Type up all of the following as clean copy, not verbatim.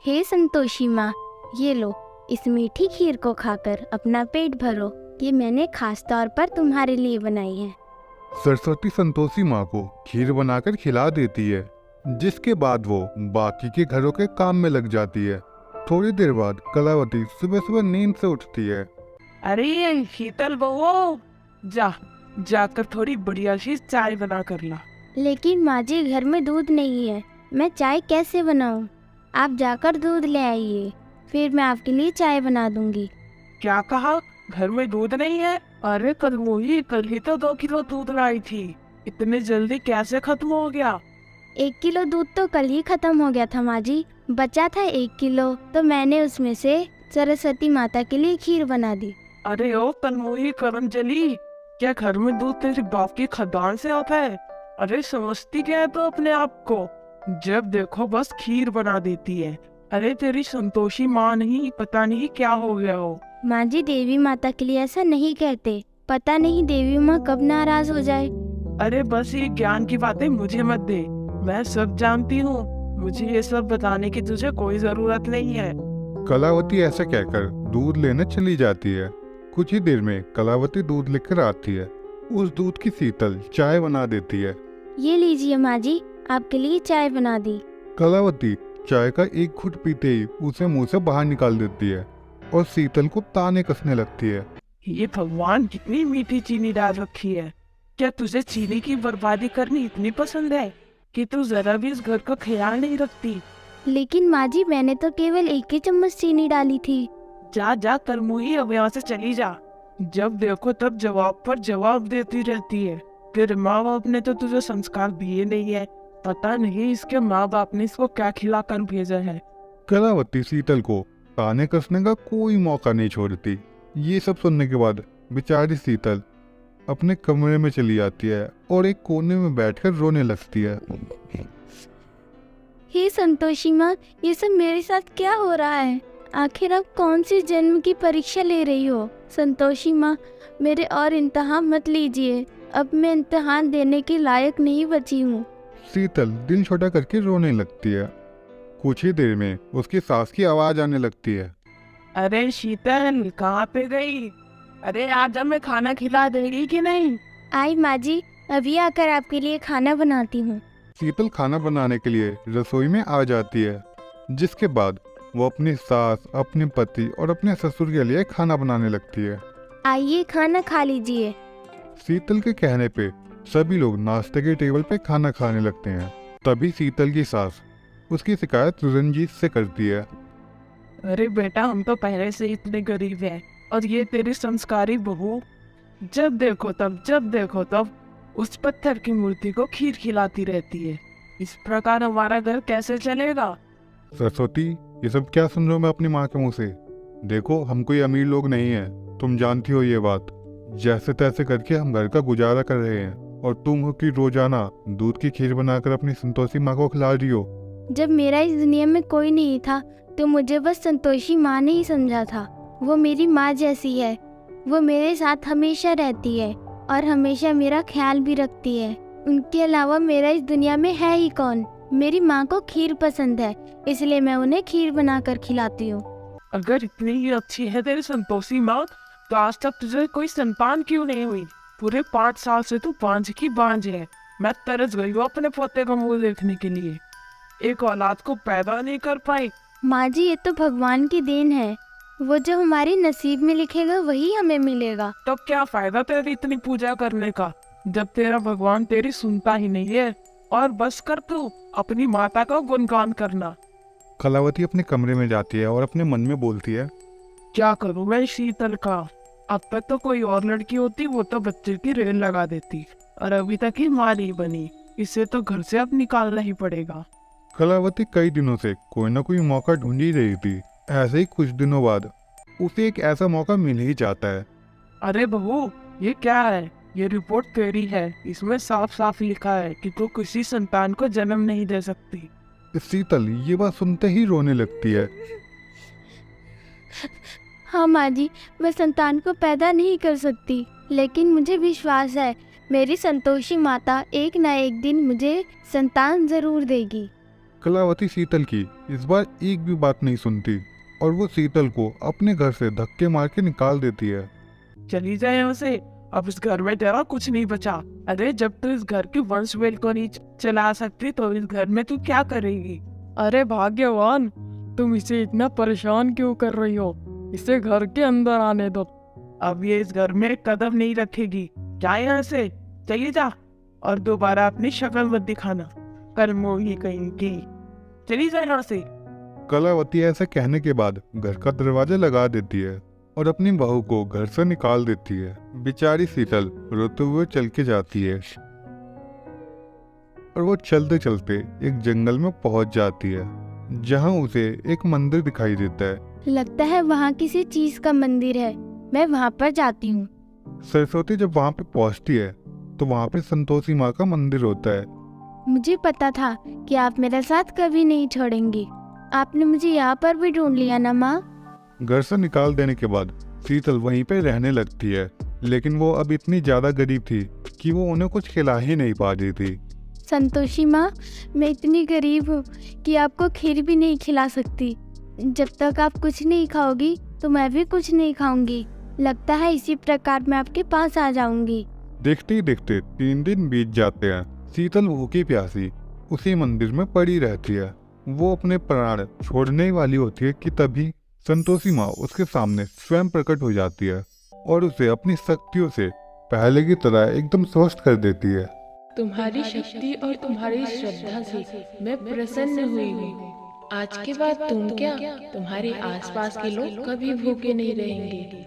हे संतोषी माँ, ये लो, इस मीठी खीर को खाकर अपना पेट भरो। ये मैंने खास तौर पर तुम्हारे लिए बनाई है। सरस्वती संतोषी माँ को खीर बनाकर खिला देती है, जिसके बाद वो बाकी के घरों के काम में लग जाती है। थोड़ी देर बाद कलावती सुबह सुबह नींद से उठती है। अरे शीतल बहू, जाकर थोड़ी बढ़िया सी चाय बना कर ला। लेकिन माँ जी, घर में दूध नहीं है, मैं चाय कैसे बनाऊँ? आप जाकर दूध ले आइए, फिर मैं आपके लिए चाय बना दूंगी। क्या कहा? घर में दूध नहीं है? अरे कल ही तो 2 किलो दूध लाई थी, इतने जल्दी कैसे खत्म हो गया? 1 किलो दूध तो कल ही खत्म हो गया था माँ जी। बचा था 1 किलो, तो मैंने उसमें से सरस्वती माता के लिए खीर बना दी। अरे ओ तन्मोही करमजली, क्या घर में दूध तेरे बाप की खदान से आता है? अरे समझती क्या है तो अपने आप को, जब देखो बस खीर बना देती है। अरे तेरी संतोषी माँ नहीं, पता नहीं क्या हो गया हो। माँ जी, देवी माता के लिए ऐसा नहीं कहते, पता नहीं देवी माँ कब नाराज हो जाए। अरे बस ये ज्ञान की बातें मुझे मत दे, मैं सब जानती हूँ, मुझे ये सब बताने की तुझे कोई जरूरत नहीं है। कलावती ऐसा कहकर दूध लेने चली जाती है। कुछ ही देर में कलावती दूध लेकर आती है। उस दूध की शीतल चाय बना देती है। ये लीजिए माँ जी, आपके लिए चाय बना दी। कलावती चाय का एक घुट पीते ही उसे मुंह से बाहर निकाल देती है और शीतल को ताने कसने लगती है। ये भगवान, कितनी मीठी चीनी डाल रखी है। क्या तुझे चीनी की बर्बादी करनी इतनी पसंद है कि तू जरा भी इस घर का ख्याल नहीं रखती? लेकिन माँ जी, मैंने तो केवल 1 ही चम्मच चीनी डाली थी। जा तरमुही, अब यहाँ से चली जा। जब देखो तब जवाब पर जवाब देती रहती है। तेरे माँ बाप ने तो तुझे संस्कार दिए नहीं है, पता नहीं इसके माँ बाप ने इसको क्या खिला कर भेजा है। कलावती शीतल को ताने कसने का कोई मौका नहीं छोड़ती। ये सब सुनने के बाद बेचारी शीतल अपने कमरे में चली जाती है और एक कोने में बैठकर रोने लगती है। हे संतोषी माँ, ये सब मेरे साथ क्या हो रहा है? आखिर अब कौन सी जन्म की परीक्षा ले रही हो? संतोषी माँ, मेरे और इम्तिहान मत लीजिए, अब मैं इम्तिहान देने के लायक नहीं बची हूँ। शीतल दिल छोटा करके रोने लगती है। कुछ ही देर में उसकी सास की आवाज आने लगती है। अरे शीतल, कहाँ पे गई? अरे आज हमें खाना खिला देगी कि नहीं? आई माँ जी, अभी आकर आपके लिए खाना बनाती हूँ। शीतल खाना बनाने के लिए रसोई में आ जाती है, जिसके बाद वो अपनी सास, अपने पति और अपने ससुर के लिए खाना बनाने लगती है। आइए, खाना खा लीजिए। शीतल के कहने पे सभी लोग नाश्ते के टेबल पे खाना खाने लगते हैं। तभी शीतल की सास उसकी शिकायत रंजीत से करती है। अरे बेटा, हम तो पहले से इतने गरीब हैं, और ये तेरी संस्कारी बहू जब देखो तब उस पत्थर की मूर्ति को खीर खिलाती रहती है। इस प्रकार हमारा घर कैसे चलेगा? सरस्वती, ये सब क्या सुन रहे हो मैं अपनी माँ के मुंह से? देखो, हम कोई अमीर लोग नहीं हैं, तुम जानती हो ये बात। जैसे तैसे करके हम घर का गुजारा कर रहे हैं, और तुम हो कि रोजाना दूध की खीर बनाकर अपनी संतोषी माँ को खिला रही हो। जब मेरा इस दुनिया में कोई नहीं था, तो मुझे बस संतोषी माँ ने ही समझा था। वो मेरी माँ जैसी है, वो मेरे साथ हमेशा रहती है और हमेशा मेरा ख्याल भी रखती है। उनके अलावा मेरा इस दुनिया में है ही कौन? मेरी माँ को खीर पसंद है, इसलिए मैं उन्हें खीर बनाकर खिलाती हूँ। अगर इतनी ही अच्छी है तेरी संतोषी माँ, तो आज तक तुझे कोई संतान क्यों नहीं हुई? पूरे 5 साल से तू बांझ की बांझ है। मैं तरस गई हूँ अपने पोते का मुंह देखने के लिए। एक औलाद को पैदा नहीं कर पाई। माँ जी, ये तो भगवान की देन है, वो जो हमारे नसीब में लिखेगा वही हमें मिलेगा। तो क्या फायदा तेरी इतनी पूजा करने का, जब तेरा भगवान तेरी सुनता ही नहीं है। और बस कर तू अपनी माता का गुणगान करना। कलावती अपने कमरे में जाती है और अपने मन में बोलती है, क्या करूं मैं शीतल का? अब तक तो कोई और लड़की होती, वो तो बच्चे की रेल लगा देती, और अभी तक ही माँ नहीं बनी। इसे तो घर से अब निकालना ही पड़ेगा। कलावती कई दिनों से कोई ना कोई मौका ढूंढ ही रही थी। ऐसे ही कुछ दिनों बाद उसे एक ऐसा मौका मिल ही जाता है। अरे बहू, ये क्या है? ये रिपोर्ट तेरी है, इसमें साफ साफ लिखा है कि तू किसी संतान को जन्म नहीं दे सकती। शीतल ये बात सुनते ही रोने लगती है। हाँ माँ जी, मैं संतान को पैदा नहीं कर सकती, लेकिन मुझे विश्वास है मेरी संतोषी माता एक ना एक दिन मुझे संतान जरूर देगी। कलावती शीतल की इस बार एक भी बात नहीं सुनती और वो शीतल को अपने घर से धक्के मार के निकाल देती है। चली जाए यहाँ से, अब इस घर में तेरा कुछ नहीं बचा। अरे जब तू इस घर की वंश वेल को नहीं चला सकती तो इस घर में तू क्या करेगी? अरे भाग्यवान, तुम इसे इतना परेशान क्यों कर रही हो? इसे घर के अंदर आने दो। अब ये इस घर में कदम नहीं रखेगी। जा यहाँ से, चली जा और दोबारा अपनी शक्ल मत दिखाना, कल मोही कहीं की। चली जा यहाँ से। कलावती ऐसा कहने के बाद घर का दरवाजा लगा देती है और अपनी बहू को घर से निकाल देती है। बेचारी शीतल रोते हुए चल के जाती है और वो चलते चलते एक जंगल में पहुंच जाती है जहां उसे एक मंदिर दिखाई देता है। लगता है वहाँ किसी चीज का मंदिर है, मैं वहाँ पर जाती हूँ। सरस्वती जब वहां पे पहुंचती है तो वहां पे संतोषी माँ का मंदिर होता है। मुझे पता था कि आप मेरा साथ कभी नहीं छोड़ेंगी। आपने मुझे यहाँ पर भी ढूंढ लिया ना माँ। घर से निकाल देने के बाद शीतल वहीं पे रहने लगती है, लेकिन वो अब इतनी ज्यादा गरीब थी कि वो उन्हें कुछ खिला ही नहीं पा रही थी। संतोषी माँ, मैं इतनी गरीब हूँ कि आपको खीर भी नहीं खिला सकती। जब तक आप कुछ नहीं खाओगी तो मैं भी कुछ नहीं खाऊंगी। लगता है इसी प्रकार मैं आपके पास आ जाऊंगी। देखते ही देखते 3 दिन बीत जाते हैं। शीतल भूखी प्यासी उसी मंदिर में पड़ी रहती है। वो अपने प्राण छोड़ने वाली होती है कि तभी संतोषी माँ उसके सामने स्वयं प्रकट हो जाती है और उसे अपनी शक्तियों से पहले की तरह एकदम स्वस्थ कर देती है। तुम्हारी शक्ति और तुम्हारी श्रद्धा से मैं प्रसन्न हुई हूँ। आज के बाद तुम क्या, तुम्हारे आसपास के लोग कभी भूखे नहीं रहेंगे।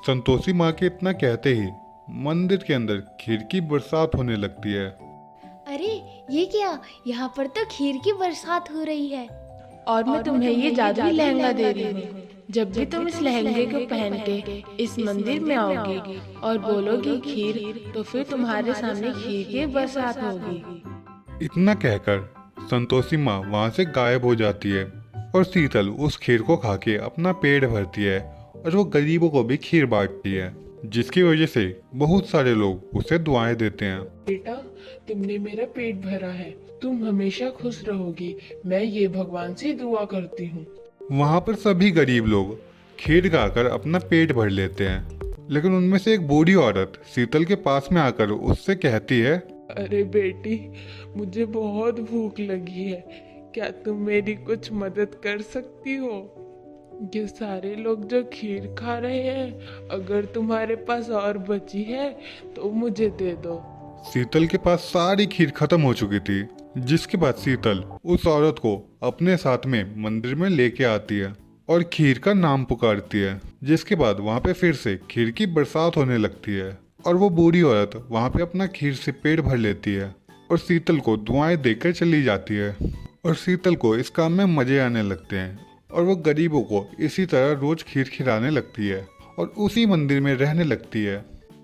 संतोषी माँ के इतना कहते ही मंदिर के अंदर खीर की बरसात होने लगती है। अरे ये क्या, यहाँ पर तो खीर की बरसात हो रही है। और मैं तुम्हें ये जादुई लहंगा दे रही हूँ। जब भी तुम इस लहंगे को पहन के इस मंदिर में आओगी और बोलोगी खीर, तो फिर तुम्हारे सामने खीर की बरसात होगी। इतना कहकर संतोषी माँ वहाँ से गायब हो जाती है और शीतल उस खीर को खा के अपना पेट भरती है और वो गरीबों को भी खीर बांटती है, जिसकी वजह से बहुत सारे लोग उसे दुआएं देते हैं। बेटा, तुमने मेरा पेट भरा है, तुम हमेशा खुश रहोगी, मैं ये भगवान से दुआ करती हूँ। वहाँ पर सभी गरीब लोग खीर खाकर अपना पेट भर लेते हैं, लेकिन उनमें से एक बूढ़ी औरत शीतल के पास में आकर उससे कहती है, अरे बेटी, मुझे बहुत भूख लगी है, क्या तुम मेरी कुछ मदद कर सकती हो? ये सारे लोग जो खीर खा रहे हैं, अगर तुम्हारे पास और बची है तो मुझे दे दो। शीतल के पास सारी खीर खत्म हो चुकी थी, जिसके बाद शीतल उस औरत को अपने साथ में मंदिर में लेके आती है और खीर का नाम पुकारती है, जिसके बाद वहाँ पे फिर से खीर की बरसात होने लगती है और वो बूढ़ी औरत वहाँ पे अपना खीर से पेट भर लेती है और शीतल को दुआएं देकर चली जाती है। और शीतल को इस काम में मजे आने लगते हैं और वो गरीबों को इसी तरह रोज खीर खिलाने लगती है और उसी मंदिर में रहने लगती है।